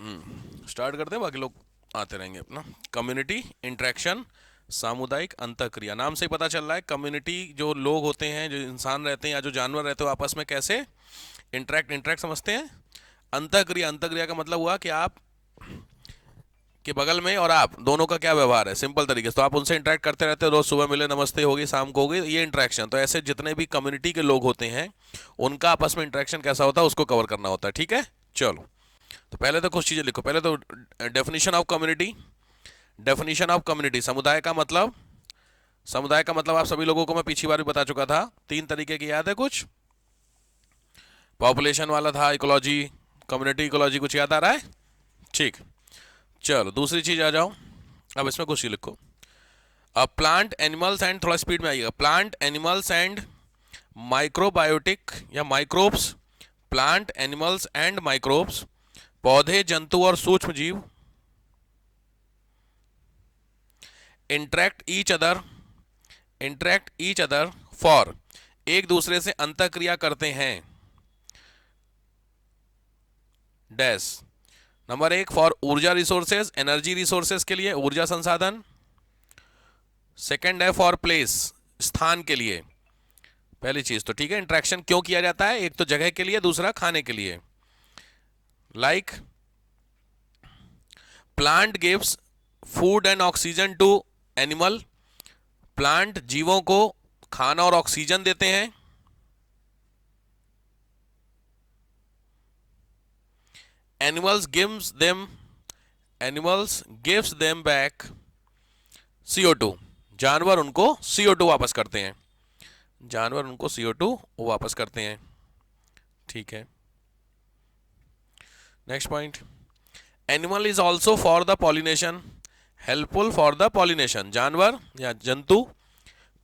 Start करते हैं, बाकी लोग आते रहेंगे अपना। कम्युनिटी इंटरेक्शन, सामुदायिक अंतःक्रिया। नाम से ही पता चल रहा है कम्युनिटी जो लोग होते हैं, जो इंसान रहते हैं या जो जानवर रहते हैं, आपस में कैसे इंटरेक्ट इंटरेक्ट समझते हैं। अंतःक्रिया, अंतःक्रिया का मतलब हुआ कि आप के बगल में और आप दोनों का क्या व्यवहार है, सिंपल तरीके से। तो आप उनसे इंटरेक्ट करते रहते हो, रोज सुबह मिले, नमस्ते होगी, शाम को होगी, ये इंटरेक्शन। तो ऐसे जितने भी कम्युनिटी के लोग होते हैं उनका आपस में इंटरेक्शन कैसा होता है उसको कवर करना होता है, ठीक है। चलो, तो पहले तो कुछ चीजें लिखो। पहले तो definition of community. Definition of community, समुदाय का मतलब। समुदाय का मतलब आप सभी लोगों को मैं पिछली बार भी बता चुका था, तीन तरीके की, याद है कुछ? पॉपुलेशन वाला था, इकोलॉजी, कम्युनिटी इकोलॉजी, कुछ याद आ रहा है? ठीक। चलो दूसरी चीज आ जाओ। अब इसमें कुछ ही लिखो। अब प्लांट एनिमल्स एंड, थोड़ा स्पीड में आइएगा, प्लांट एनिमल्स एंड माइक्रोबायोटिक या microbes. Plant animals and microbes, पौधे, जंतु और सूक्ष्म जीव। Interact each other, interact each other for, एक दूसरे से अंतःक्रिया करते हैं, डैश। नंबर एक, फॉर ऊर्जा रिसोर्सेज, एनर्जी रिसोर्सेज के लिए, ऊर्जा संसाधन। सेकंड है फॉर प्लेस, स्थान के लिए। पहली चीज तो ठीक है, इंटरेक्शन क्यों किया जाता है, एक तो जगह के लिए, दूसरा खाने के लिए। Like plant gives food and oxygen to animal, plant जीवों को खाना और ऑक्सीजन देते हैं। Animals gives them, animals gives them back CO2, जानवर उनको CO2 वापस करते हैं, जानवर उनको CO2 वापस करते हैं, ठीक है। Next point, animal is also for the pollination, helpful for the pollination, जानवर या जंतु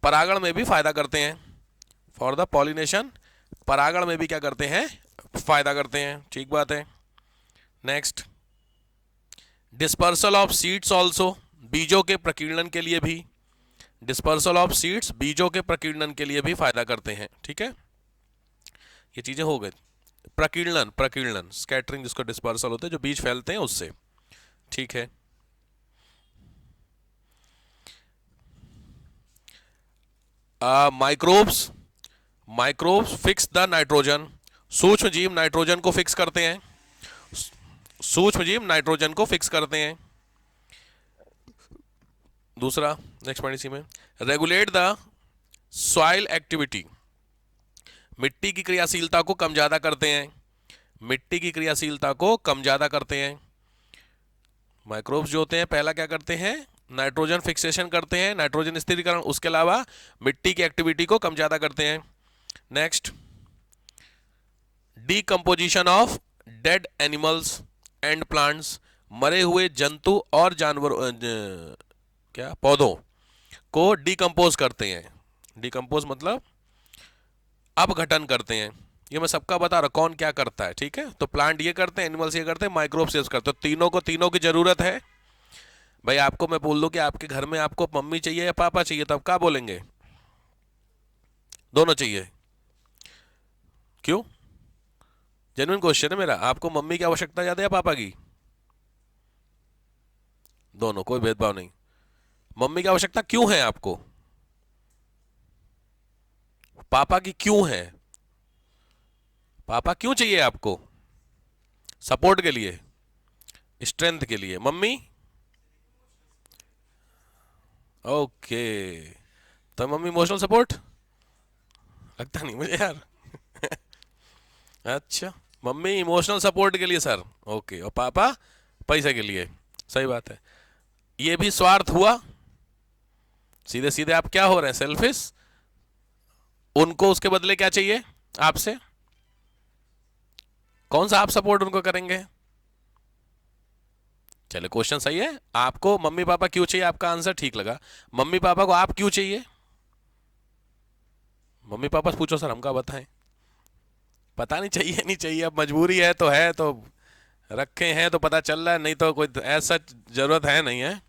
परागण में भी फायदा करते हैं। फॉर द पॉलिनेशन, परागण में भी क्या करते हैं, फायदा करते हैं, ठीक बात है। Next, dispersal of seeds also, बीजों के प्रकीर्णन के लिए भी, डिस्पर्सल ऑफ सीड्स, बीजों के प्रकीर्णन के लिए भी फायदा करते हैं, ठीक है। ये चीजें हो गई। प्रकीर्णन, प्रकीर्णन स्कैटरिंग जिसको डिस्पर्सल होते हैं, जो बीज फैलते हैं उससे, ठीक है। Microbes, microbes fix the nitrogen, सूक्ष्म जीव नाइट्रोजन को फिक्स करते हैं, सूक्ष्म जीव नाइट्रोजन को फिक्स करते हैं। दूसरा, नेक्स्ट पॉइंट इसी में, रेगुलेट द सॉइल एक्टिविटी, मिट्टी की क्रियाशीलता को कम ज्यादा करते हैं, मिट्टी की क्रियाशीलता को कम ज्यादा करते हैं। माइक्रोब्स जो होते हैं पहला क्या करते हैं, नाइट्रोजन फिक्सेशन करते हैं, नाइट्रोजन स्थिरीकरण, उसके अलावा मिट्टी की एक्टिविटी को कम ज्यादा करते हैं। Next, decomposition of dead animals and plants, मरे हुए जंतु और जानवर, क्या, पौधों को डिकम्पोज करते हैं। डिकम्पोज मतलब अपघटन करते हैं। ये मैं सबका बता रहा कौन क्या करता है, ठीक है। तो प्लांट ये करते हैं, एनिमल्स ये करते हैं, माइक्रोब्स ये करते हैं। तो तीनों को, तीनों की जरूरत है भाई। आपको मैं बोल दूं कि आपके घर में आपको मम्मी चाहिए या पापा चाहिए, तो आप क्या बोलेंगे? दोनों चाहिए। क्यों? जेन्युइन क्वेश्चन है मेरा। आपको मम्मी की आवश्यकता ज्यादा है या पापा की? दोनों, कोई भेदभाव नहीं। मम्मी की आवश्यकता क्यों है आपको, पापा की क्यों है? पापा क्यों चाहिए आपको? सपोर्ट के लिए, स्ट्रेंथ के लिए। Mummy, okay. तो मम्मी इमोशनल सपोर्ट, लगता नहीं मुझे यार। अच्छा, मम्मी इमोशनल सपोर्ट के लिए सर, ओके, और पापा पैसे के लिए, सही बात है। ये भी स्वार्थ हुआ, सीधे सीधे आप क्या हो रहे हैं, सेल्फिश। उनको उसके बदले क्या चाहिए आपसे, कौन सा आप सपोर्ट उनको करेंगे? चले, क्वेश्चन सही है। आपको मम्मी पापा क्यों चाहिए, आपका आंसर ठीक लगा। मम्मी पापा को आप क्यों चाहिए? मम्मी पापा से पूछो सर, हमका बताएं। पता नहीं चाहिए नहीं चाहिए, अब मजबूरी है तो रखे हैं तो पता चल रहा है, नहीं तो कोई ऐसा जरूरत है नहीं है।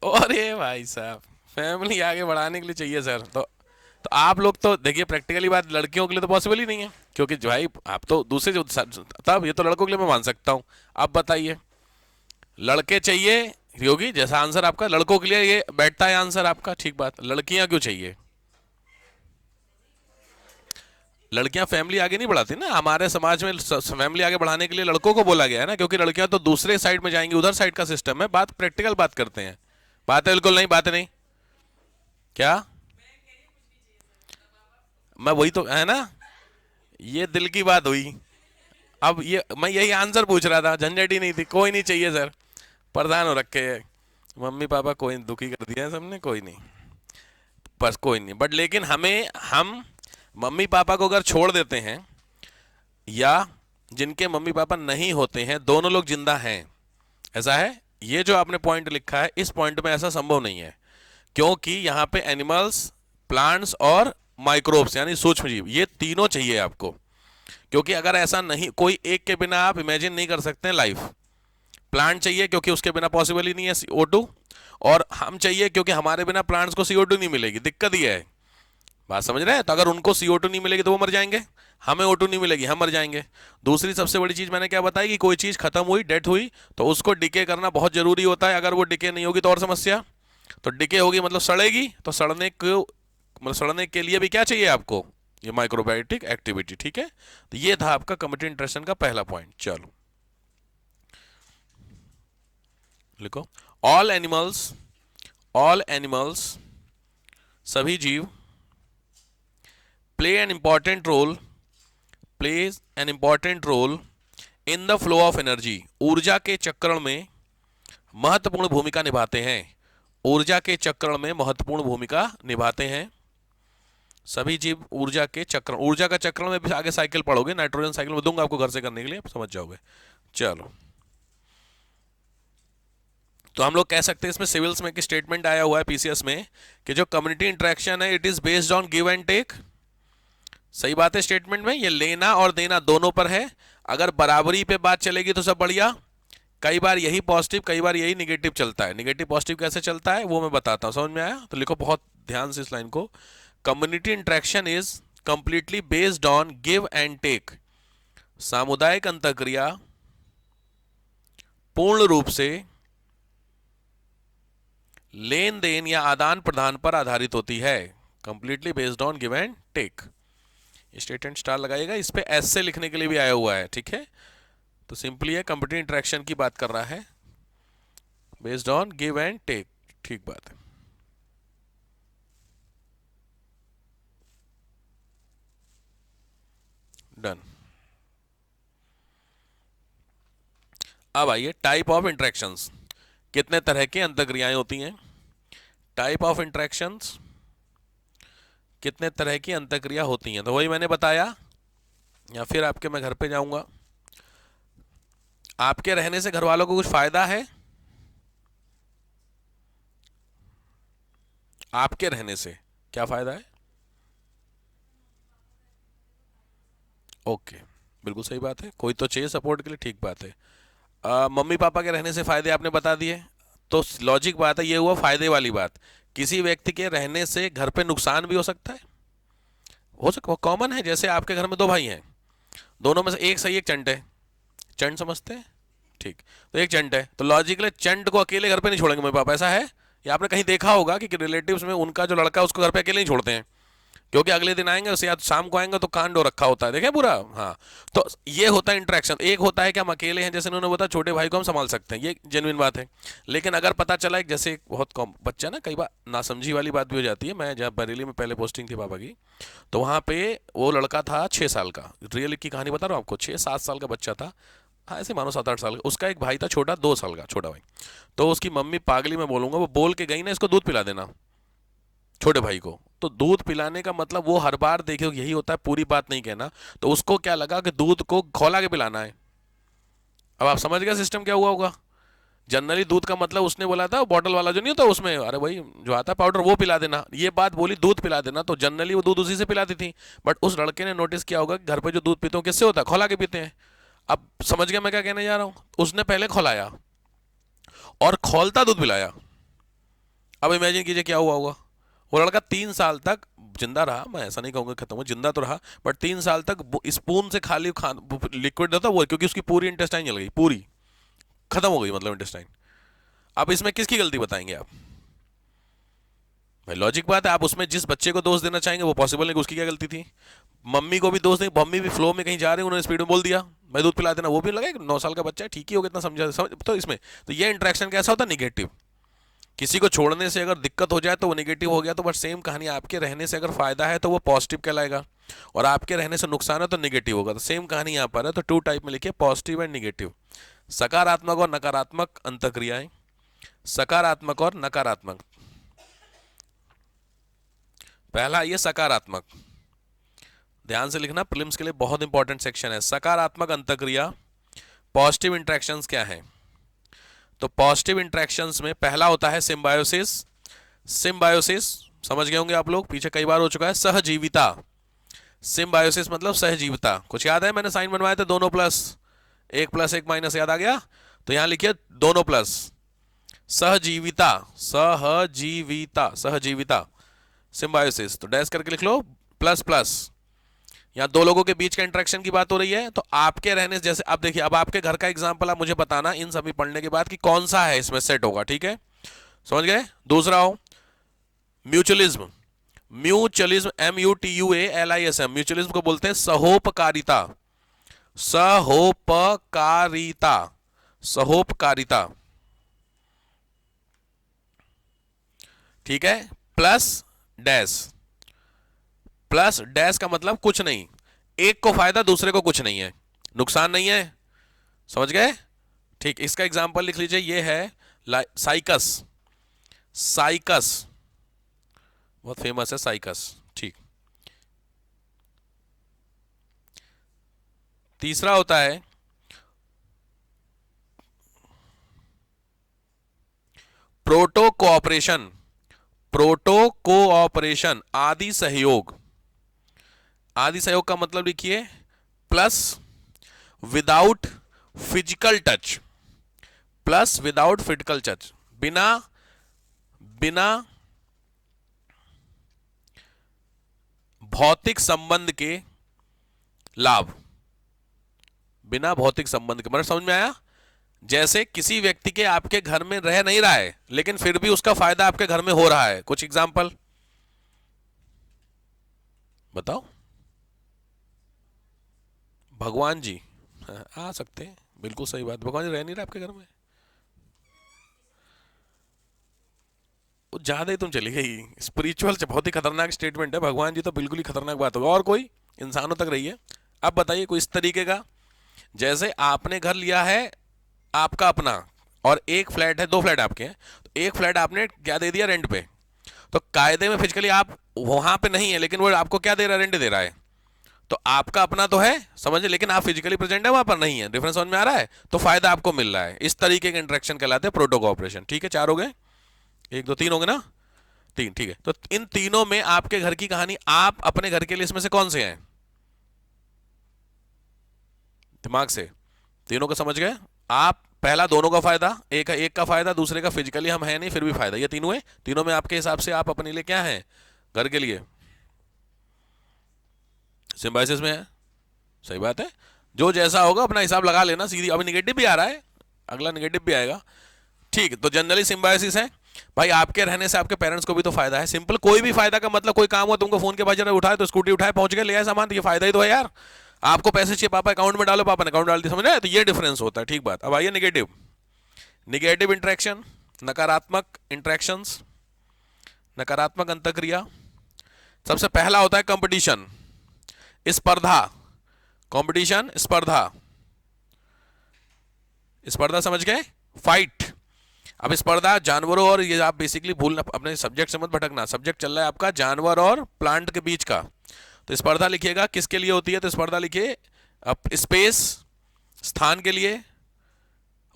और ये भाई साहब, फैमिली आगे बढ़ाने के लिए चाहिए सर, तो तो आप लोग तो देखिए, प्रैक्टिकली बात लड़कियों के लिए तो पॉसिबल ही नहीं है, क्योंकि जो भाई आप तो दूसरे जो तब ये तो लड़कों के लिए मैं मान सकता हूँ। आप बताइए, लड़के चाहिए योगी, जैसा आंसर आपका लड़कों के लिए ये बैठता है आंसर आपका, ठीक बात। लड़कियां क्यों चाहिए? लड़कियां फैमिली आगे नहीं बढ़ाती ना हमारे समाज में। फैमिली आगे बढ़ाने के लिए लड़कों को बोला गया है ना, क्योंकि लड़कियां तो दूसरे साइड में जाएंगी, उधर साइड का सिस्टम है। बात प्रैक्टिकल बात करते हैं। बात है बिल्कुल नहीं, बात नहीं क्या? मैं वही तो है ना, ये दिल की बात हुई। अब ये मैं यही आंसर पूछ रहा था, झंझट ही नहीं थी। कोई नहीं चाहिए सर, प्रधान हो रखे है मम्मी पापा, कोई दुखी कर दिया है सबने, कोई नहीं, बस कोई नहीं। बट लेकिन हम मम्मी पापा को अगर छोड़ देते हैं, या जिनके मम्मी पापा नहीं होते हैं, दोनों लोग जिंदा हैं, ऐसा है। ये जो आपने पॉइंट लिखा है, इस पॉइंट में ऐसा संभव नहीं है, क्योंकि यहां पे एनिमल्स, प्लांट्स और माइक्रोब्स यानी सूक्ष्म जीव, ये तीनों चाहिए आपको। क्योंकि अगर ऐसा नहीं, कोई एक के बिना आप इमेजिन नहीं कर सकते लाइफ। प्लांट चाहिए क्योंकि उसके बिना पॉसिबल ही नहीं है CO2, और हम चाहिए क्योंकि हमारे बिना प्लांट्स को CO2 नहीं मिलेगी। दिक्कत ये है, बात समझ रहे हैं? तो अगर उनको CO2 नहीं मिलेगी तो वो मर जाएंगे, हमें O2 नहीं मिलेगी, हम मर जाएंगे। दूसरी सबसे बड़ी चीज मैंने क्या बताई कि कोई चीज खत्म हुई, डेथ हुई, तो उसको डिके करना बहुत जरूरी होता है। अगर वो डिके नहीं होगी तो और समस्या। तो डिके होगी मतलब सड़ेगी, तो सड़ने को मतलब सड़ने के लिए भी क्या चाहिए आपको? ये माइक्रोबायोटिक एक्टिविटी, ठीक है। तो ये था आपका कम्युनिटी इंटरेक्शन का पहला पॉइंट। चलो लिखो, ऑल एनिमल्स, सभी जीव, play an important role plays an important role in the flow of energy, ऊर्जा के चक्रण में महत्वपूर्ण भूमिका निभाते हैं। ऊर्जा के चक्रण में महत्वपूर्ण भूमिका निभाते हैं सभी जीव। ऊर्जा के चक्रण, ऊर्जा का चक्रण में भी आगे साइकिल पढ़ोगे, नाइट्रोजन साइकिल में दूंगा आपको घर से करने के लिए, समझ जाओगे। चलो, तो हम लोग कह सकते हैं इसमें सिविल्स में कि स्टेटमेंट आया हुआ है PCS में कि जो कम्युनिटी इंटरेक्शन है, it is based on give and take. सही बात है, स्टेटमेंट में ये लेना और देना दोनों पर है। अगर बराबरी पे बात चलेगी तो सब बढ़िया। कई बार यही पॉजिटिव, कई बार यही निगेटिव चलता है। निगेटिव पॉजिटिव कैसे चलता है वो मैं बताता हूं, समझ में आया? तो लिखो बहुत ध्यान से इस लाइन को, community interaction is completely based on give and take. सामुदायिक अंतःक्रिया पूर्ण रूप से लेन देन या आदान प्रदान पर आधारित होती है। Completely based on give and take, state and star लगाइएगा। इस पे एस से लिखने के लिए भी आया हुआ है, ठीक है। तो सिंपली है, कंप्यूटर इंटरेक्शन की बात कर रहा है, based on give and take, ठीक बात है। डन। अब आइए टाइप ऑफ इंटरेक्शंस, कितने तरह की अंतःक्रियाएं होती हैं। टाइप ऑफ इंटरेक्शंस, कितने तरह की अंतःक्रिया होती हैं, तो वही मैंने बताया, या फिर आपके मैं घर पे जाऊंगा। आपके रहने से घर वालों को कुछ फायदा है? आपके रहने से क्या फायदा है? ओके, बिल्कुल सही बात है, कोई तो चाहिए सपोर्ट के लिए, ठीक बात है। मम्मी पापा के रहने से फायदे आपने बता दिए, तो लॉजिक बात है, ये हुआ फायदे वाली बात। किसी व्यक्ति के रहने से घर पे नुकसान भी हो सकता कॉमन है। जैसे आपके घर में दो भाई हैं, दोनों में से एक सही एक चंट है। चंट समझते हैं? ठीक, तो एक चंट है, तो लॉजिकली चंट को अकेले घर पे नहीं छोड़ेंगे मम्मी पापा, ऐसा है? या आपने कहीं देखा होगा कि रिलेटिव्स में उनका जो लड़का है उसको घर पे अकेले नहीं छोड़ते हैं, क्योंकि अगले दिन आएंगे उससे, या शाम को आएंगे तो कांड हो रखा होता है, देखे पूरा। हाँ, तो ये होता है इंटरेक्शन। एक होता है कि हम अकेले हैं, जैसे उन्होंने बताया छोटे भाई को हम संभाल सकते हैं, ये जेन्युइन बात है। लेकिन अगर पता चला एक, जैसे बहुत कम बच्चा ना, कई बार नासमझी वाली बात भी हो जाती है। मैं जब बरेली में पहले पोस्टिंग थी पापा की, तो वहाँ पे वो लड़का था 6 साल का, रियल की कहानी बता रहा हूँ आपको, 6-7 साल का बच्चा था। हाँ, ऐसे मानो 7-8 साल का। उसका एक भाई था छोटा, 2 साल का छोटा भाई। तो उसकी मम्मी पागली में बोलूंगा, वो बोल के गई ना, इसको दूध पिला देना छोटे भाई को। तो दूध पिलाने का मतलब वो हर बार देखो यही होता है, पूरी बात नहीं कहना। तो उसको क्या लगा कि दूध को खौला के पिलाना है। अब आप समझ गए सिस्टम क्या हुआ होगा। जनरली दूध का मतलब उसने बोला था बॉटल वाला जो नहीं होता उसमें, अरे भाई जो आता है पाउडर वो पिला देना, ये बात बोली दूध पिला देना, तो जनरली वो दूध उसी से पिलाती थी। बट उस लड़के ने नोटिस किया होगा कि घर पे जो दूध पीते हो किससे होता है, खौला के पीते हैं। अब समझ गया मैं क्या कहने जा रहा हूं। उसने पहले खौलाया और खौलता दूध पिलाया। अब इमेजिन कीजिए क्या हुआ होगा। वो लड़का 3 साल तक जिंदा रहा, मैं ऐसा नहीं कहूँगा खत्म हो, जिंदा तो रहा, बट 3 साल तक स्पून से खाली लिक्विड था वो, क्योंकि उसकी पूरी इंटेस्टाइन जल गई, पूरी खत्म हो गई, मतलब इंटेस्टाइन। अब इसमें किसकी गलती बताएंगे आप? भाई लॉजिक बात है, आप उसमें जिस बच्चे को दोष देना चाहेंगे वो पॉसिबल नहीं कि उसकी क्या गलती थी। मम्मी को भी दोष नहीं, मम्मी भी फ्लो में कहीं जा रहे हैं, उन्होंने स्पीड में बोल दिया भाई दूध पिला देना, वो भी लगा 9 साल का बच्चा है, ठीक ही होगा, इतना समझ तो इसमें तो ये इंटरेक्शन कैसा होता है? निगेटिव। किसी को छोड़ने से अगर दिक्कत हो जाए तो वो निगेटिव हो गया, तो बस सेम कहानी, आपके रहने से अगर फायदा है तो वो पॉजिटिव कहलाएगा, और आपके रहने से नुकसान है तो निगेटिव होगा। तो सेम कहानी यहाँ पर है, तो 2 टाइप में लिखिए, पॉजिटिव एंड निगेटिव, सकारात्मक और नकारात्मक अंतःक्रियाएं, सकारात्मक और नकारात्मक। पहला ये सकारात्मक, ध्यान से लिखना, प्रीलिम्स के लिए बहुत इंपॉर्टेंट सेक्शन है। सकारात्मक अंतःक्रिया, पॉजिटिव इंटरेक्शंस क्या है? तो पॉजिटिव इंटरेक्शंस में पहला होता है सिम्बायोसिस। सिम्बायोसिस समझ गए होंगे आप लोग, पीछे कई बार हो चुका है। सहजीविता, सिम्बायोसिस मतलब सहजीविता, कुछ याद है? मैंने साइन बनवाए थे, दोनों प्लस, 1 प्लस 1 माइनस, याद आ गया? तो यहां लिखिए दोनों प्लस, सहजीविता, सहजीविता, सहजीविता, सिम्बायोसिस, तो डैश करके लिख लो, प्लस प्लस। यहाँ 2 लोगों के बीच का इंटरेक्शन की बात हो रही है, तो आपके रहने से, जैसे अब देखिए, अब आपके घर का एग्जांपल आप मुझे बताना इन सभी पढ़ने के बाद कि कौन सा है इसमें सेट होगा, ठीक है? समझ गए? दूसरा हो म्यूचुअलिज्म, म्यूचुअलिज्म, MUTUALISM, म्यूचुअलिज्म को बोलते हैं सहोपकारिता, सहोपकारिता, सहोपकारिता, ठीक है? प्लस डैश, प्लस डैश का मतलब कुछ नहीं, एक को फायदा दूसरे को कुछ नहीं है, नुकसान नहीं है, समझ गए? ठीक, इसका एग्जांपल लिख लीजिए, ये है साइकस, साइकस बहुत फेमस है साइकस, ठीक। तीसरा होता है प्रोटो कोऑपरेशन, प्रोटो कोऑपरेशन, आदि सहयोग। आदि सहयोग का मतलब लिखिए plus without physical touch, plus without physical touch, बिना बिना भौतिक संबंध के लाभ, बिना भौतिक संबंध के, मतलब समझ में आया? जैसे किसी व्यक्ति के आपके घर में रह नहीं रहा है, लेकिन फिर भी उसका फायदा आपके घर में हो रहा है, कुछ एग्जांपल बताओ। भगवान जी आ सकते हैं, बिल्कुल सही बात, भगवान जी रह नहीं रहे आपके घर में, ज्यादा ही तुम चली गई, स्पिरिचुअल बहुत ही खतरनाक स्टेटमेंट है, भगवान जी तो बिल्कुल ही खतरनाक बात होगी, और कोई इंसानों तक रही है। अब बताइए कोई इस तरीके का, जैसे आपने घर लिया है आपका अपना, और एक फ्लैट है, 2 फ्लैट आपके हैं, तो एक फ्लैट आपने क्या दे दिया रेंट पे, तो कायदे में फिजिकली आप वहां पे नहीं है, लेकिन वो आपको क्या दे रहा है? रेंट दे रहा है, तो आपका अपना तो है, समझे, लेकिन आप फिजिकली प्रेजेंट है वहां पर नहीं है, डिफरेंस समझ में आ रहा है? तो फायदा आपको मिल रहा है, इस तरीके के इंटरेक्शन कहलाते हैं प्रोटो कोऑपरेशन, ठीक है? 4 हो गए, 1 2 3 हो गए ना, 3, ठीक है? तो इन तीनों में आपके घर की कहानी, आप अपने घर के लिए इसमें से कौन से हैं? दिमाग से, तीनों को समझ गए आप? पहला दोनों का फायदा, एक का फायदा, दूसरे का फिजिकली हम है नहीं फिर भी फायदा, ये तीनों है, तीनों में आपके हिसाब से आप अपने लिए क्या है घर के लिए? सिम्बायोसिस में है, सही बात है, जो जैसा होगा अपना हिसाब लगा लेना सीधी। अभी निगेटिव भी आ रहा है, अगला निगेटिव भी आएगा, ठीक। तो जनरली सिम्बायोसिस है भाई, आपके रहने से आपके पेरेंट्स को भी तो फायदा है, सिंपल, कोई भी फायदा का मतलब, कोई काम हो तुमको फोन के बाजार में उठाए तो स्कूटी उठाए पहुंच गए, ले आए सामान, तो ये फायदा ही तो है यार। आपको पैसे चाहिए, पापा अकाउंट में डालो, पापा ने अकाउंट डाल दी, समझ रहे? तो ये डिफरेंस होता है, ठीक बात। अब आइए निगेटिव, निगेटिव इंटरेक्शन, नकारात्मक इंटरेक्शंस, नकारात्मक अंतःक्रिया। सबसे पहला होता है कंपटीशन, स्पर्धा, कंपटीशन, स्पर्धा, स्पर्धा समझ गए, फाइट। अब स्पर्धा जानवरों और, ये आप बेसिकली भूलना, अपने सब्जेक्ट से मत भटकना, सब्जेक्ट चल रहा है आपका जानवर और प्लांट के बीच का, तो स्पर्धा लिखिएगा किसके लिए होती है? तो स्पर्धा लिखिए स्पेस, स्थान के लिए,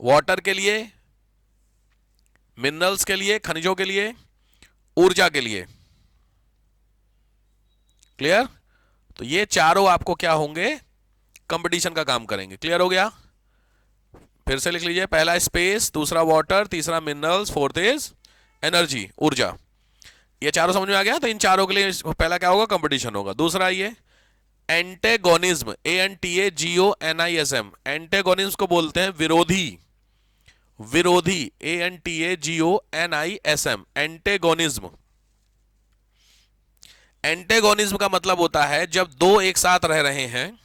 वाटर के लिए, मिनरल्स के लिए, खनिजों के लिए, ऊर्जा के लिए, क्लियर? तो ये चारों आपको क्या होंगे? कंपटीशन का काम करेंगे, क्लियर हो गया? फिर से लिख लीजिए, पहला स्पेस, दूसरा वाटर, तीसरा मिनरल्स, फोर्थ इज एनर्जी, ऊर्जा। ये चारों समझ में आ गया। तो इन चारों के लिए पहला क्या होगा, कंपटीशन होगा। दूसरा ये एंटेगोनिज्म, ANTAGONISM, एंटेगोनिज्म को बोलते हैं विरोधी, विरोधी, ANTAGONISM, एंटेगोनिज्म। एंटेगोनिज्म का मतलब होता है जब दो एक साथ रह रहे हैं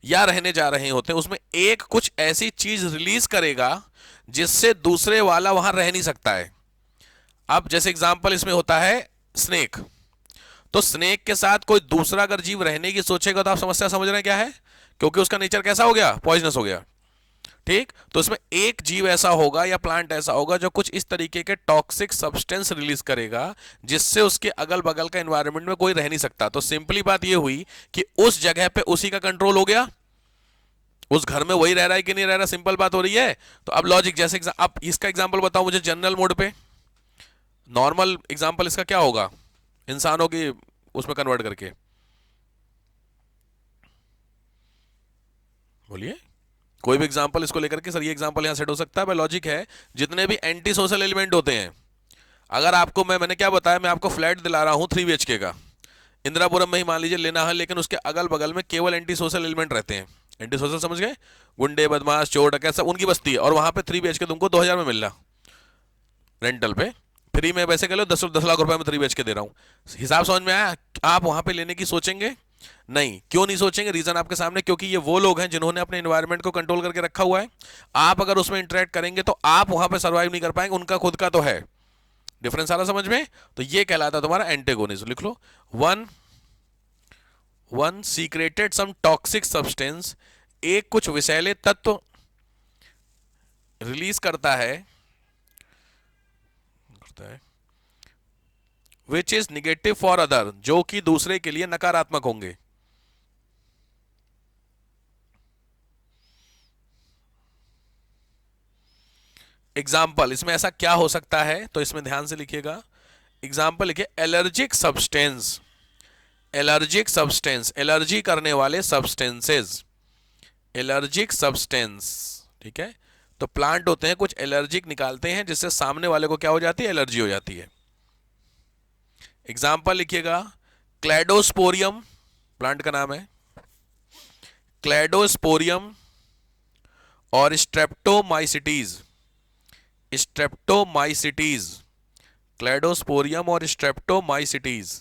या रहने जा रहे होते हैं, उसमें एक कुछ ऐसी चीज रिलीज करेगा जिससे दूसरे वाला वहां रह नहीं सकता है। अब जैसे एग्जांपल इसमें होता है स्नेक, तो स्नेक के साथ कोई दूसरा अगर जीव रहने की सोचेगा तो आप समस्या समझ रहे हैं क्या है, क्योंकि उसका नेचर कैसा हो गया, पॉइजनस हो गया। ठीक, तो इसमें एक जीव ऐसा होगा या प्लांट ऐसा होगा जो कुछ इस तरीके के टॉक्सिक सब्सटेंस रिलीज करेगा जिससे उसके अगल बगल का एनवायरनमेंट में कोई रह नहीं सकता। तो सिंपली बात यह हुई कि उस जगह पे उसी का कंट्रोल हो गया, उस घर में वही रह रहा है कि नहीं रह रहा, सिंपल बात हो रही है। तो अब लॉजिक जैसे अब इसका एग्जांपल बताओ मुझे जनरल मोड पे, नॉर्मल एग्जांपल इसका क्या होगा इंसानों की उसमें कन्वर्ट करके, बोलिए कोई भी एग्जांपल इसको लेकर के, सर ये एग्जांपल यहां सेट हो सकता है। भाई लॉजिक है, जितने भी एंटी सोशल एलिमेंट होते हैं, अगर आपको मैंने क्या बताया, मैं आपको फ्लैट दिला रहा हूं 3 BHK का इंदिरापुरम में ही मान लीजिए लेना है, लेकिन उसके अगल बगल में केवल एंटी सोशल एलिमेंट रहते हैं। एंटी सोशल समझ गए, गुंडे बदमाश चोर डकैत सब उनकी बस्ती है, और वहां पे 3 BHK तुमको 2000 में मिल रहा रेंटल पे, फ्री में वैसे कह लो 10 लाख रुपए में 3 BHK दे रहा हूं। हिसाब समझ में आया। आप वहां पे लेने की सोचेंगे नहीं, क्यों नहीं सोचेंगे, रीजन आपके सामने, क्योंकि ये वो लोग हैं जिन्होंने अपने एनवायरनमेंट को कंट्रोल करके रखा हुआ है। आप अगर उसमें इंटरेक्ट करेंगे तो आप वहां पे सर्वाइव नहीं कर पाएंगे, उनका खुद का तो है। डिफरेंस आ रहा समझ में। तो ये कहलाता है तुम्हारा एंटेगोनिज्म। लिख लो, वन सीक्रेटेड सम टॉक्सिक सब्सटेंस, एक कुछ विषैले तत्व रिलीज करता है which is negative for other, जो कि दूसरे के लिए नकारात्मक होंगे। एग्जाम्पल इसमें ऐसा क्या हो सकता है, तो इसमें ध्यान से लिखिएगा। एग्जाम्पल लिखिए, allergic substance, allergic substance, allergy करने वाले सब्सटेंसेस, एलर्जिक सब्सटेंस। ठीक है, तो प्लांट होते हैं कुछ एलर्जिक निकालते हैं जिससे सामने वाले को क्या हो जाती है, एलर्जी हो जाती है। एग्जाम्पल लिखिएगा, क्लैडोस्पोरियम प्लांट का नाम है, क्लैडोस्पोरियम और स्ट्रेप्टोमाइसिटीज, स्ट्रेप्टोमाइसिटीज, क्लैडोस्पोरियम और स्ट्रेप्टोमाइसिटीज,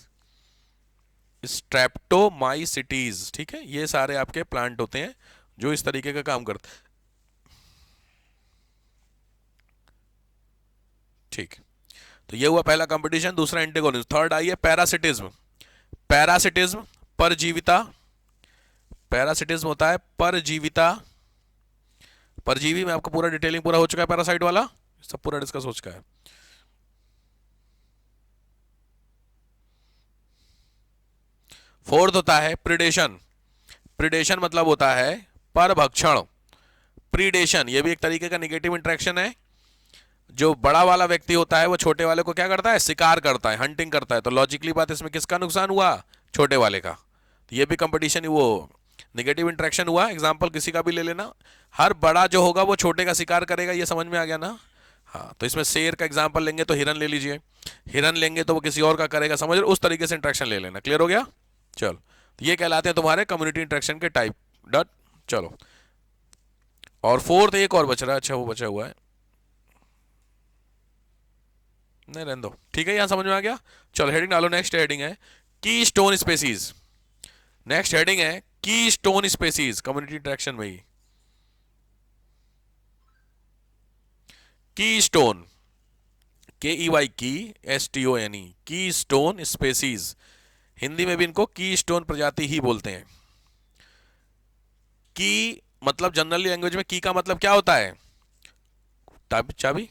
स्ट्रेप्टोमाइसिटीज। ठीक है, ये सारे आपके प्लांट होते हैं जो इस तरीके का काम करते हैं। ठीक, तो ये हुआ पहला कंपटीशन। दूसरा एंटेगोनिज्म। थर्ड आई है पैरासिटिज्म। पैरासिटिज्म परजीविता, पैरासिटिज्म होता है परजीविता, परजीवी में आपको पूरा डिटेलिंग पूरा हो चुका है, पैरासाइट वाला सब पूरा डिस्कस हो चुका है। फोर्थ होता है प्रिडेशन। प्रिडेशन मतलब होता है परभक्षण, प्रीडेशन ये भी एक तरीके का निगेटिव इंटरेक्शन है। जो बड़ा वाला व्यक्ति होता है वो छोटे वाले को क्या करता है, शिकार करता है, हंटिंग करता है। तो लॉजिकली बात इसमें किसका नुकसान हुआ, छोटे वाले का। तो ये भी कंपटीशन, वो निगेटिव इंटरेक्शन हुआ। एग्जाम्पल किसी का भी ले लेना, हर बड़ा जो होगा वो छोटे का शिकार करेगा, ये समझ में आ गया ना। हाँ, तो इसमें शेर का एग्जाम्पल लेंगे तो हिरन ले लीजिए, हिरन लेंगे तो वो किसी और का करेगा, समझ रहे, उस तरीके से इंटरेक्शन ले लेना। क्लियर हो गया। चलो, तो ये कहलाते हैं तुम्हारे कम्युनिटी इंटरेक्शन के टाइप। डट, चलो, और फोर्थ एक और बच रहा है, अच्छा वो बचा हुआ है, नहीं रहने दो, ठीक है, यहां समझ में आ गया। चलो हेडिंग डालो, नेक्स्ट हेडिंग है की स्टोन स्पेसीज। नेक्स्ट हेडिंग है की स्टोन स्पेसीज, कम्युनिटी इंटरेक्शन में ही की स्टोन, KEY की STONE, की स्टोन स्पेसीज। हिंदी में भी इनको की स्टोन प्रजाति ही बोलते हैं। की मतलब जनरली लैंग्वेज में की का मतलब क्या होता है, चाबी।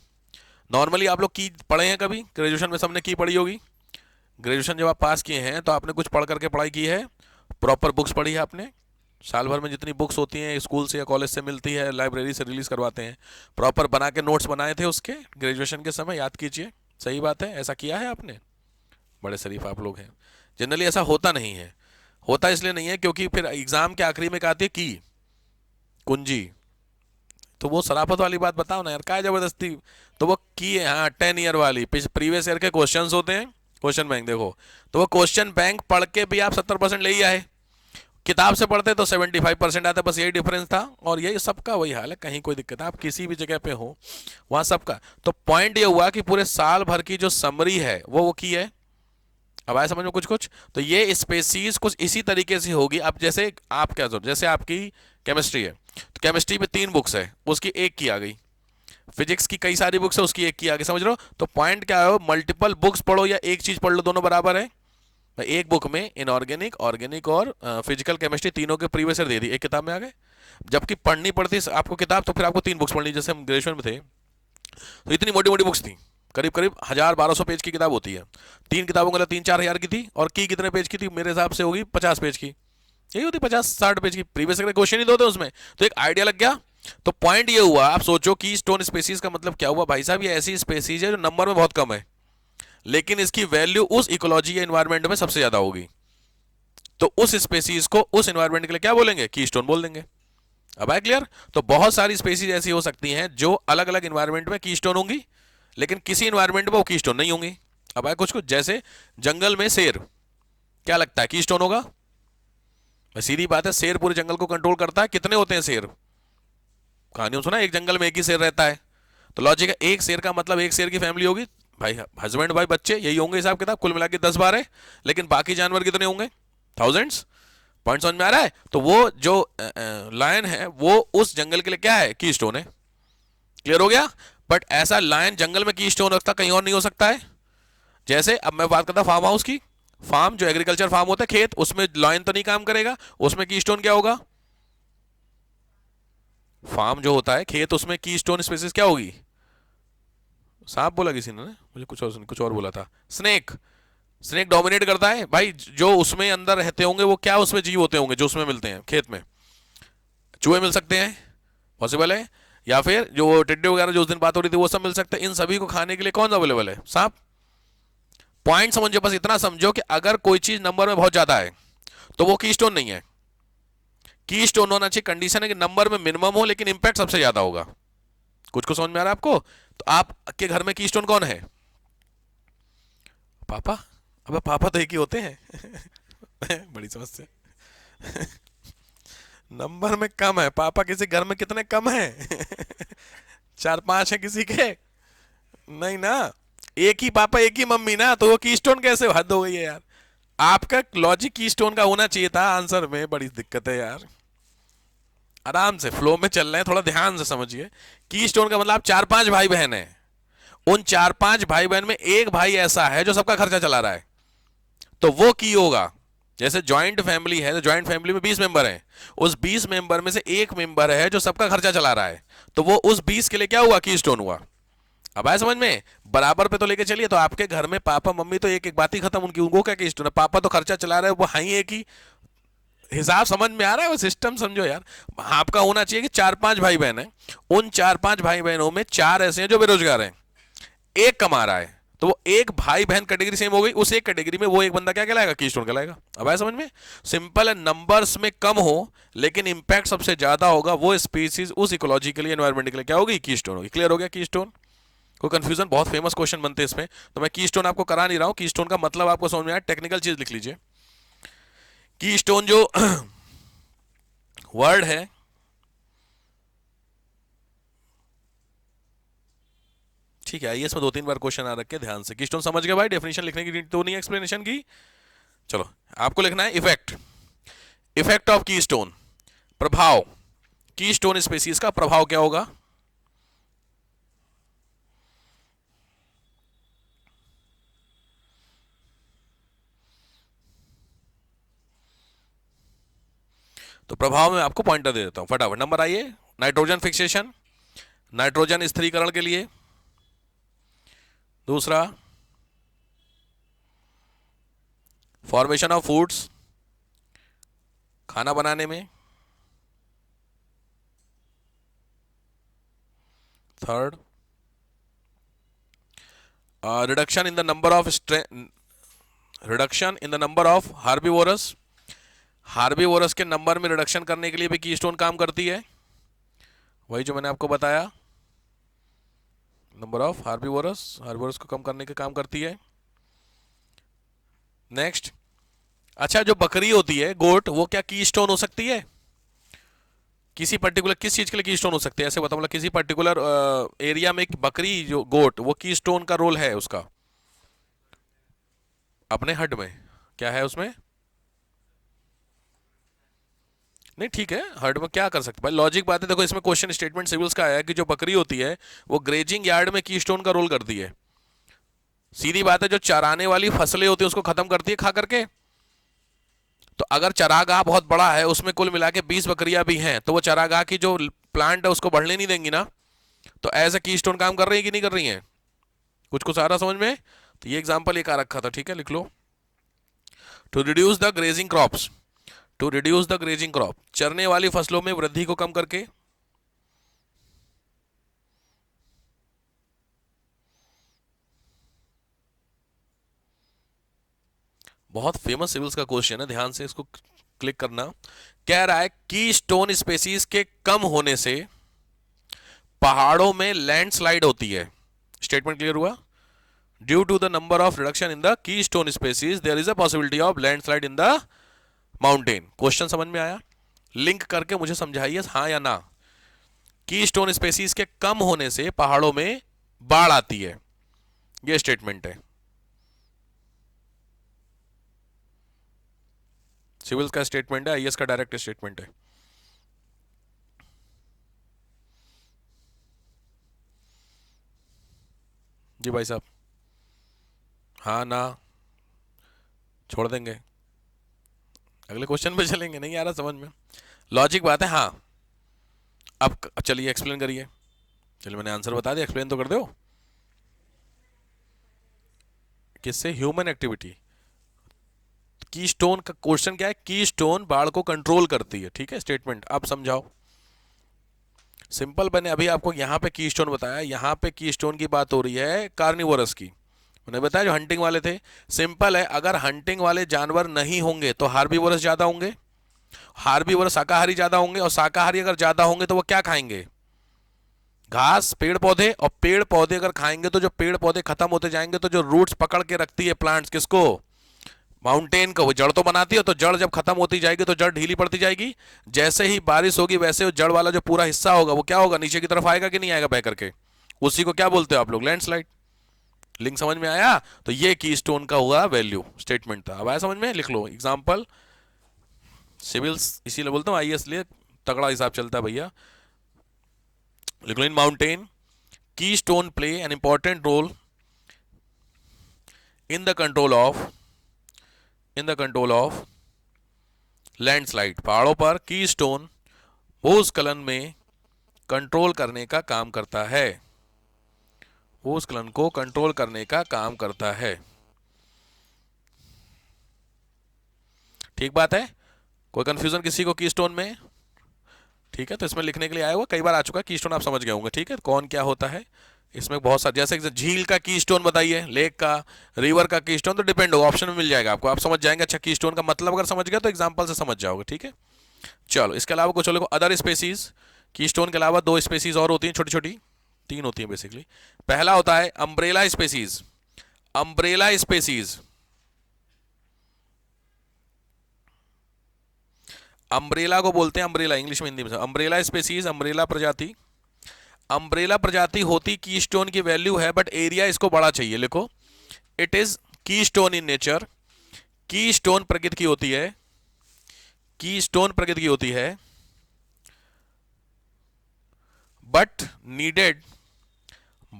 नॉर्मली आप लोग की पढ़े हैं कभी, ग्रेजुएशन में सबने की पढ़ी होगी। ग्रेजुएशन जब आप पास किए हैं तो आपने कुछ पढ़ करके पढ़ाई की है, प्रॉपर बुक्स पढ़ी है आपने। साल भर में जितनी बुक्स होती हैं स्कूल से या कॉलेज से मिलती है, लाइब्रेरी से रिलीज करवाते हैं, प्रॉपर बना के नोट्स बनाए थे उसके ग्रेजुएशन के समय, याद कीजिए। सही बात है, ऐसा किया है आपने, बड़े शरीफ आप लोग हैं। जनरली ऐसा होता नहीं है, होता इसलिए नहीं है क्योंकि फिर एग्जाम के आखिरी में कहती है की कुंजी, तो वो शराफत वाली बात बताओ ना यार, क्या जबरदस्ती। तो वो की है, हाँ 10 ईयर वाली प्रीवियस ईयर के क्वेश्चंस होते हैं क्वेश्चन बैंक देखो, तो वो क्वेश्चन बैंक पढ़ के भी आप 70% ले ही आए, किताब से पढ़ते तो 75% आता, बस यही डिफरेंस था। और यही सबका वही हाल है, कहीं कोई दिक्कत है, आप किसी भी जगह पे हो वहां सबका। तो पॉइंट ये हुआ कि पूरे साल भर की जो समरी है वो की है। अब आया समझ में कुछ कुछ। तो ये स्पेसीज कुछ इसी तरीके से होगी। अब जैसे आप क्या सोच, जैसे आपकी केमिस्ट्री है, तो केमिस्ट्री में 3 बुक्स है, उसकी एक की आ गई। फिजिक्स की कई सारी बुक्स है, उसकी एक की आ गई। समझ रहे हो? तो पॉइंट क्या है, मल्टीपल बुक्स पढ़ो या एक चीज पढ़ लो, दोनों बराबर है। एक बुक में इनऑर्गेनिक, ऑर्गेनिक और फिजिकल केमिस्ट्री तीनों के प्रीवियस ईयर दे दी, एक किताब में आ गए। जबकि पढ़नी पड़ती आपको किताब, तो फिर आपको 3 बुक्स पढ़नी। जैसे हम ग्रेजुएशन में थे तो इतनी मोटी मोटी बुक्स थी, करीब करीब 1000-1200 पेज की किताब होती है। 3 किताबों का 3-4 हज़ार की थी, और की कितने पेज की थी मेरे हिसाब से होगी 50 पेज की, यही होती 50-60 पेज की। प्रीवियस ईयर क्वेश्चन ही दो थे उसमें, तो एक आइडिया लग गया। तो पॉइंट ये हुआ, आप सोचो की स्टोन स्पेसीज का मतलब क्या हुआ भाई साहब, ये ऐसी स्पेसीज है जो नंबर में बहुत कम है, लेकिन इसकी वैल्यू उस इकोलॉजी या एनवायरमेंट में सबसे ज्यादा होगी। तो उस स्पेसीज को उस एनवायरमेंट के लिए क्या बोलेंगे, कीस्टोन बोल देंगे। अब आए क्लियर? तो बहुत सारी स्पेसीज ऐसी हो सकती हैं जो अलग अलग एनवायरमेंट में कीस्टोन होंगी, लेकिन किसी एनवायरमेंट में वो कीस्टोन नहीं होंगी। अब आए कुछ कुछ, जैसे जंगल में शेर, क्या लगता है कीस्टोन होगा? सीधी बात है, शेर पूरे जंगल को कंट्रोल करता है। कितने होते हैं शेर? कहानियों सुना, एक जंगल में एक ही शेर रहता है। तो लॉजिक है, एक शेर का मतलब एक शेर की फैमिली होगी, भाई हस्बैंड भाई बच्चे, यही होंगे हिसाब किताब, कुल मिला के 10-12। लेकिन बाकी जानवर कितने होंगे? थाउजेंड्स। पॉइंट समझ में आ रहा है? तो वो जो लायन है वो उस जंगल के लिए क्या है, की स्टोन है। क्लियर हो गया? बट ऐसा लायन जंगल में की स्टोन रखता कहीं और नहीं हो सकता है। जैसे अब मैं बात करता फार्म हाउस की, फार्म जो एग्रीकल्चर फार्म होता है, खेत, उसमें लायन तो नहीं काम करेगा, उसमें की स्टोन क्या होगा? फार्म जो होता है खेत, उसमें की स्टोन स्पेसिस क्या होगी? सांप बोला किसी ने, मुझे कुछ और बोला था, स्नेक। स्नेक डोमिनेट करता है भाई, जो उसमें अंदर रहते होंगे वो क्या उसमें जीव होते होंगे जो उसमें मिलते हैं खेत में? चूहे मिल सकते हैं, पॉसिबल है। या फिर जो टिड्डे वगैरह जो उस दिन बात हो रही थी वो सब मिल सकते हैं। इन सभी को खाने के लिए कौन अवेलेबल है? सांप। पॉइंट समझो, बस इतना समझो कि अगर कोई चीज नंबर में बहुत ज्यादा है तो वो कीस्टोन नहीं है। कीस्टोन होना चाहिए, कंडीशन है कि नंबर में मिनिमम हो लेकिन इंपैक्ट सबसे ज्यादा होगा। कुछ को समझ में आ रहा है आपको? तो आपके घर में कीस्टोन कौन है? पापा। अबे पापा तो एक ही होते हैं। बड़ी समस्या। नंबर में कम है पापा, किसी घर में कितने कम है? 4-5 है किसी के? नहीं ना। एक ही पापा एक ही मम्मी ना, तो वो कीस्टोन कैसे? हद हो गई है यार। आपका लॉजिक कीस्टोन का होना चाहिए था आंसर में, बड़ी दिक्कत है यार। आराम से फ्लो में चल रहे हैं, थोड़ा ध्यान से समझिए। कीस्टोन का मतलब 4-5 भाई बहन है, उन 4-5 भाई बहन में एक भाई ऐसा है जो सबका खर्चा चला रहा है, तो वो की होगा। जैसे जॉइंट फैमिली है, तो जॉइंट फैमिली में 20 मेंबर हैं, उस 20 मेंबर में से एक मेंबर है जो सबका खर्चा चला रहा है, तो वो उस 20 के लिए क्या हुआ, की स्टोन हुआ। अब आया समझ में? बराबर पे तो लेके चलिए। तो आपके घर में पापा मम्मी तो एक एक बात ही खत्म उनकी, उनको क्या की स्टोन है? पापा तो खर्चा चला रहे हैं, वो हाई एक ही हिसाब समझ में आ रहा है? वो सिस्टम समझो यार। आपका होना चाहिए कि 4-5 भाई बहन है, उन 4-5 भाई बहनों में 4 ऐसे हैं जो बेरोजगार हैं, एक कमा रहा है, तो वो एक भाई बहन कैटेगरी सेम हो गई, उस एक कैटेगरी में वो एक बंदा क्या कहलाएगा, कीस्टोन कहलाएगा। अब आया समझ में? सिंपल है, नंबर्स में कम हो लेकिन इंपैक्ट सबसे ज्यादा होगा, वो स्पीसीज उस इकोलॉजी के लिए, एनवायरमेंट के लिए क्या होगी, कीस्टोन होगी। क्लियर हो गया? कीस्टोन कोई कंफ्यूजन? बहुत फेमस क्वेश्चन बनते हैं इसमें, तो मैं कीस्टोन आपको करा नहीं रहा हूं। कीस्टोन का मतलब आपको समझ में आया, टेक्निकल चीज लिख लीजिए। कीस्टोन जो वर्ड है, ठीक है, आइए इसमें 2-3 बार क्वेश्चन आ रखे, ध्यान से। कीस्टोन समझ गए भाई? डेफिनेशन लिखने की तो नहीं, एक्सप्लेनेशन की। चलो, आपको लिखना है इफेक्ट। इफेक्ट ऑफ कीस्टोन, प्रभाव। कीस्टोन स्पेसीज का प्रभाव क्या होगा? तो प्रभाव में आपको पॉइंटर दे देता हूं, फटाफट नंबर आइए। नाइट्रोजन फिक्सेशन, नाइट्रोजन स्थिरीकरण के लिए। दूसरा, फॉर्मेशन ऑफ फूड्स, खाना बनाने में। Third, reduction in the number of reduction in the number of herbivores. Herbivores के नंबर में रिडक्शन करने के लिए भी कीस्टोन काम करती है, वही जो मैंने आपको बताया, नंबर ऑफ हार्बीवोरस, हार्बीवोरस को कम करने के काम करती है। नेक्स्ट, अच्छा जो बकरी होती है गोट, वो क्या की स्टोन हो सकती है? किसी पर्टिकुलर किस चीज के लिए की स्टोन हो सकती है ऐसे बता, मतलब किसी पर्टिकुलर एरिया में एक बकरी जो गोट, वो की स्टोन का रोल है उसका अपने हड में, क्या है उसमें? नहीं ठीक है, हर्ड में क्या कर सकते भाई, लॉजिक बात है। देखो इसमें क्वेश्चन स्टेटमेंट सिविल्स का आया है कि जो बकरी होती है वो ग्रेजिंग यार्ड में कीस्टोन का रोल करती है। सीधी बात है, जो चराने वाली फसलें होती है उसको खत्म करती है खा करके। तो अगर चरागाह बहुत बड़ा है, उसमें कुल मिला के 20 बकरियां भी हैं, तो वो चरागाह की जो प्लांट है उसको बढ़ने नहीं देंगी ना। तो एज ए कीस्टोन काम कर रही है कि नहीं कर रही है? कुछ कुछ आ रहा समझ में? तो ये एग्जाम्पल एक आ रखा था, ठीक है लिख लो। To reduce the grazing crops, to reduce the grazing crop, चरने वाली फसलों में वृद्धि को कम करके। बहुत फेमस सिविल्स का क्वेश्चन है, ध्यान से इसको क्लिक करना। कह रहा है की स्टोन स्पेसीज के कम होने से पहाड़ों में लैंडस्लाइड होती है। स्टेटमेंट क्लियर हुआ? Due to the number of reduction in the keystone species there is a possibility of landslide in the mountain. Question समझ में आया? लिंक करके मुझे समझाइए हाँ या ना। की स्टोन स्पेसीज के कम होने से पहाड़ों में बाढ़ आती है, यह स्टेटमेंट है। सिविल्स का स्टेटमेंट है, आईएएस का डायरेक्ट स्टेटमेंट है। जी भाई साहब, हाँ ना, छोड़ देंगे, अगले क्वेश्चन पे चलेंगे। नहीं आ रहा समझ में? लॉजिक बात है हाँ। अब चलिए एक्सप्लेन करिए। चलिए मैंने आंसर बता दिया, एक्सप्लेन तो कर दो। किससे? Human activity. की स्टोन का क्वेश्चन क्या है? की स्टोन बाढ़ को कंट्रोल करती है, ठीक है स्टेटमेंट। अब समझाओ। सिंपल, मैंने अभी आपको यहां पे की स्टोन बताया, यहां पे की स्टोन की बात हो रही है कार्निवोरस की। मैंने बताया जो हंटिंग वाले थे। सिंपल है, अगर हंटिंग वाले जानवर नहीं होंगे तो हार्बीवोरस ज्यादा होंगे, हार्बीवोरस शाकाहारी ज्यादा होंगे, और शाकाहारी अगर ज्यादा होंगे तो वो क्या खाएंगे? घास, पेड़ पौधे। और पेड़ पौधे अगर खाएंगे तो जो पेड़ पौधे खत्म होते जाएंगे, तो जो रूट्स पकड़ के रखती है प्लांट्स किसको? माउंटेन को, वो जड़ तो बनाती है, तो जड़ जब खत्म होती जाएगी तो जड़ ढीली पड़ती जाएगी। जैसे ही बारिश होगी वैसे वो जड़ वाला जो पूरा हिस्सा होगा वो क्या होगा? नीचे की तरफ आएगा कि नहीं आएगा बह करके? उसी को क्या बोलते हो आप लोग? लैंडस्लाइड। लिंक समझ में आया? तो ये की स्टोन का हुआ वैल्यू स्टेटमेंट था। अब आया समझ में? लिख लो एग्जाम्पल। सिविल्स इसीलिए बोलता हूँ आईएएस लिए तगड़ा हिसाब चलता है भैया। लिख लो, in mountain keystone play an important role in the control of, in the control of landslide. पहाड़ों पर की स्टोन भूस्खलन में कंट्रोल करने का काम करता है, भूस्खलन को कंट्रोल करने का काम करता है। ठीक बात है? कोई कंफ्यूजन किसी को की स्टोन में? ठीक है, तो इसमें लिखने के लिए आया हुआ, कई बार आ चुका है की स्टोन, आप समझ गए होंगे। ठीक है, कौन क्या होता है इसमें बहुत सारे, जैसे झील का की स्टोन बताइए, लेक का, रिवर का की स्टोन, तो डिपेंड होगा, ऑप्शन में मिल जाएगा आपको, आप समझ जाएंगे। अच्छा की स्टोन का मतलब अगर समझ गए तो एग्जाम्पल से समझ जाओगे। ठीक है, चलो इसके अलावा कुछ लोग अदर स्पेसीज। की स्टोन के अलावा दो स्पेसीज और होती हैं छोटी छोटी, तीन होती हैं बेसिकली। पहला होता है umbrella species. Umbrella species, umbrella को बोलते हैं, अम्ब्रेला इंग्लिश में, हिंदी में अम्ब्रेला स्पेसीज, अम्ब्रेला प्रजाति। अम्ब्रेला प्रजाति होती की स्टोन की वैल्यू है, बट एरिया इसको बड़ा चाहिए। लिखो, इट इज की स्टोन इन नेचर। की स्टोन प्रकृति की होती है, की स्टोन प्रकृति की होती है, but needed,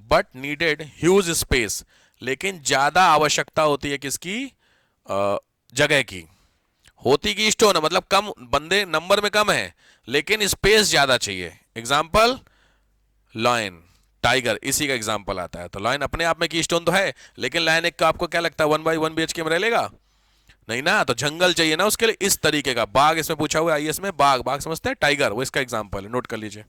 but needed huge space. लेकिन ज्यादा आवश्यकता होती है किसकी? जगह की। होती की स्टोन है मतलब कम बंदे नंबर में कम है, लेकिन स्पेस ज्यादा चाहिए। एग्जाम्पल लॉयन, टाइगर, इसी का एग्जाम्पल आता है। तो लॉयन अपने आप में की स्टोन तो है, लेकिन लायन एक का आपको क्या लगता है 1/1 BHK में रह लेगा? नहीं ना, तो जंगल चाहिए ना उसके लिए। इस तरीके का बाघ इसमें पूछा हुआ है आईएएस में, बाघ, बाघ समझते हैं, टाइगर वो इसका एग्जाम्पल है, नोट कर लीजिए।